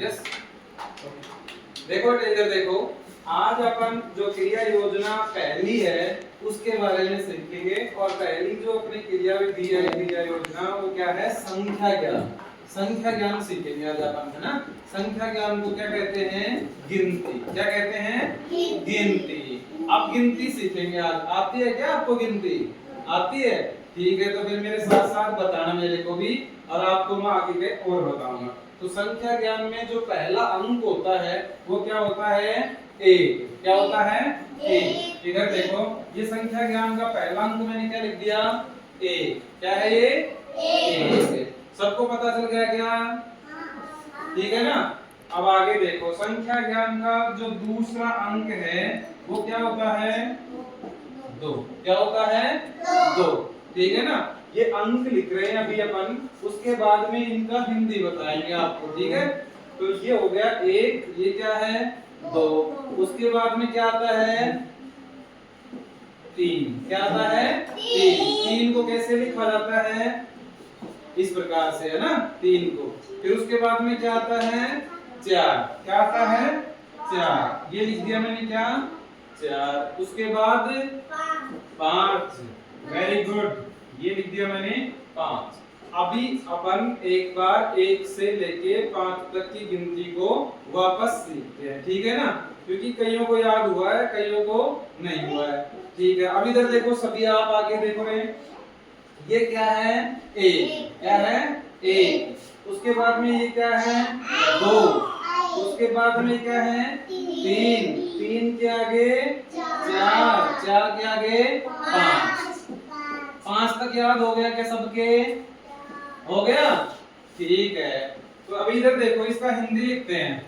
Yes. देखो इधर देखो, आज अपन जो क्रिया योजना पहली है उसके बारे में सीखेंगे। और पहली जो अपनी क्रिया विधि है, क्रिया योजना, वो क्या है? संख्या ज्ञान। संख्या ज्ञान सीखेंगे आज अपन, है ना। संख्या ज्ञान को क्या कहते हैं? गिनती। क्या कहते हैं? गिनती। अब गिनती सीखेंगे आज। आती है क्या आपको गिनती? आती है? ठीक है, तो फिर मेरे साथ साथ बताना मेरे को भी, और आपको मैं आगे के और बताऊंगा। तो संख्या ज्ञान में जो पहला अंक होता है वो क्या होता है? एक। क्या होता है? एक। इधर देखो, ये संख्या ज्ञान का पहला अंक मैंने क्या लिख दिया? एक। क्या है ये? एक। सबको पता चल गया क्या? ठीक है ना। अब आगे देखो, संख्या ज्ञान का जो दूसरा अंक है वो क्या होता है? दो। क्या होता है? दो। ठीक है ना। ये अंक लिख रहे हैं अभी अपन, उसके बाद में इनका हिंदी बताएंगे आपको। ठीक है, तो ये हो गया एक, ये क्या है? दो। उसके बाद में क्या आता है? तीन। क्या आता है? तीन। तीन को कैसे लिखा जाता है? इस प्रकार से, है ना, तीन को। फिर उसके बाद में क्या आता है? चार। क्या आता है? चार। ये लिख दिया मैंने, क्या? चार। उसके बाद पांच। वेरी गुड, ये लिख दिया मैंने, पांच। अभी अपन एक बार एक से लेके पांच तक की गिनती को वापस सीखते हैं। ठीक है ना, क्योंकि कईयों को याद हुआ है, कईयों को नहीं हुआ है। ठीक है, अब इधर देखो सभी, आप आगे देखो रे, ये क्या है? एक। क्या है? एक। उसके बाद में ये क्या है? दो। उसके बाद में क्या है? तीन। तीन के आगे चार। चार के आगे पांच। पांच तक याद हो गया क्या सबके? हो गया? ठीक है, तो अभी इधर देखो, इसका हिंदी लिखते हैं।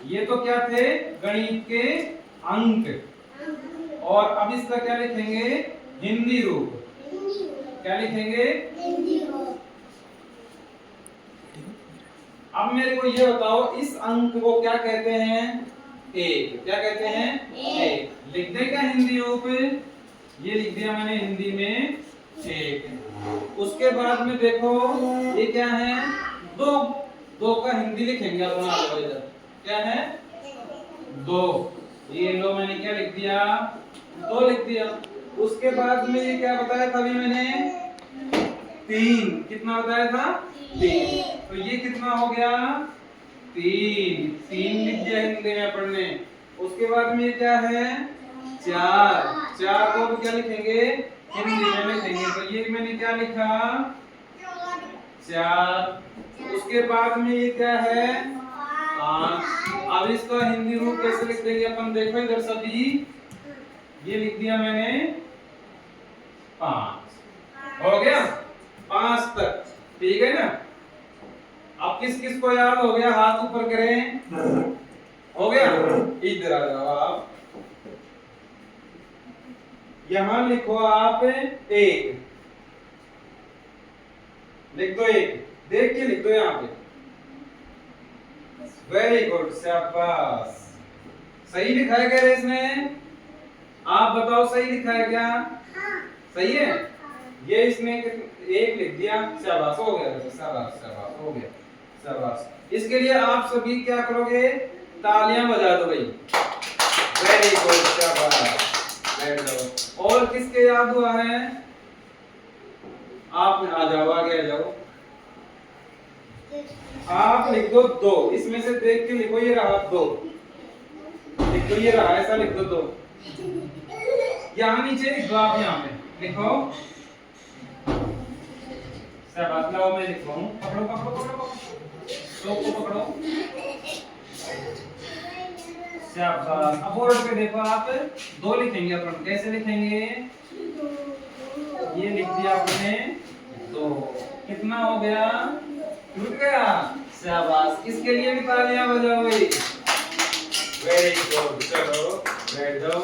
ये तो क्या थे? गणित के अंक। और अब इसका क्या लिखेंगे? हिंदी रूप। क्या लिखेंगे? अब मेरे को ये बताओ, इस अंक को क्या कहते हैं? एक। क्या कहते हैं? एक। लिख दे क्या हिंदी रूप? ये लिख दिया मैंने हिंदी में, एक। उसके बाद में देखो, ये क्या है? दो। दो का हिंदी लिखेंगे अपना इधर। क्या है? दो। ये लो, मैंने क्या लिख दिया? दो लिख दिया। उसके बाद में ये क्या बताया था अभी मैंने? तीन। कितना बताया था? तीन। तो ये कितना हो गया? तीन। तीन लिख दिया हिंदी में अपन ने। उसके बाद में ये क्या है? चार। चार को क्या लिखेंगे? हिंदी में लिखेंगे। तो ये मैंने क्या लिखा? चार। उसके बाद में ये क्या है? पांच। अब इसका हिंदी रूप कैसे लिख देंगे अपन? देखो इधर सभी, ये लिख दिया मैंने, पांच। हो गया? पांच तक। ठीक है ना। अब किस किस को याद हो गया? हाथ ऊपर करें। हो गया? इधर आ जाओ आप, यहां लिखो आप एक। लिख दो एक, देख के लिख दो यहाँ पे। वेरी गुड, शाबाश। सही लिखा है क्या इसमें? आप बताओ, सही लिखा है क्या? सही है। ये इसमें एक लिख दिया, शाबाश, हो गया। शाबाश शाबाश, हो गया, शाबाश। इसके लिए आप सभी क्या करोगे? तालियां बजा दो भाई। वेरी गुड, शाबाश। बैठ जाओ। और किसके याद हुआ है? आप आ जाओ, आगे आ जाओ। आप लिख दो दो, इसमें से देख के लिखो, ये रहा दो। लिख दो, ये रहा, ऐसा लिख दो दो। यहाँ नीचे लिख दो, आप यहाँ पे लिखो। शाबाश, लाओ मैं लिख रहा हूँ। पकड़ो पकड़ो पकड़ो, दो को पकड़ो। शाबाश। अब बोर्ड पे देखो आप, दो लिखेंगे अपन। कैसे लिखेंगे? ये लिख दिया आपने, दो। कितना हो गया? टूट गया? शाबाश। इसके लिए भी तालियां बजाओ भाई। वेरी गुड, चलो बैठ जाओ।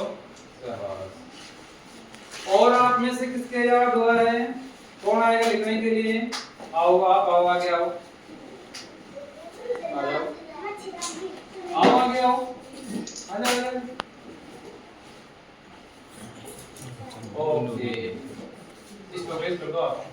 शाबाश। और आप में से किसके याद हुआ है? कौन आएगा लिखने के लिए? आओ आप, आओ आगे आओ, आ जाओ, आओ आगे आओ, आ जाओ। ओके, इसको वेस्ट कर दो आप।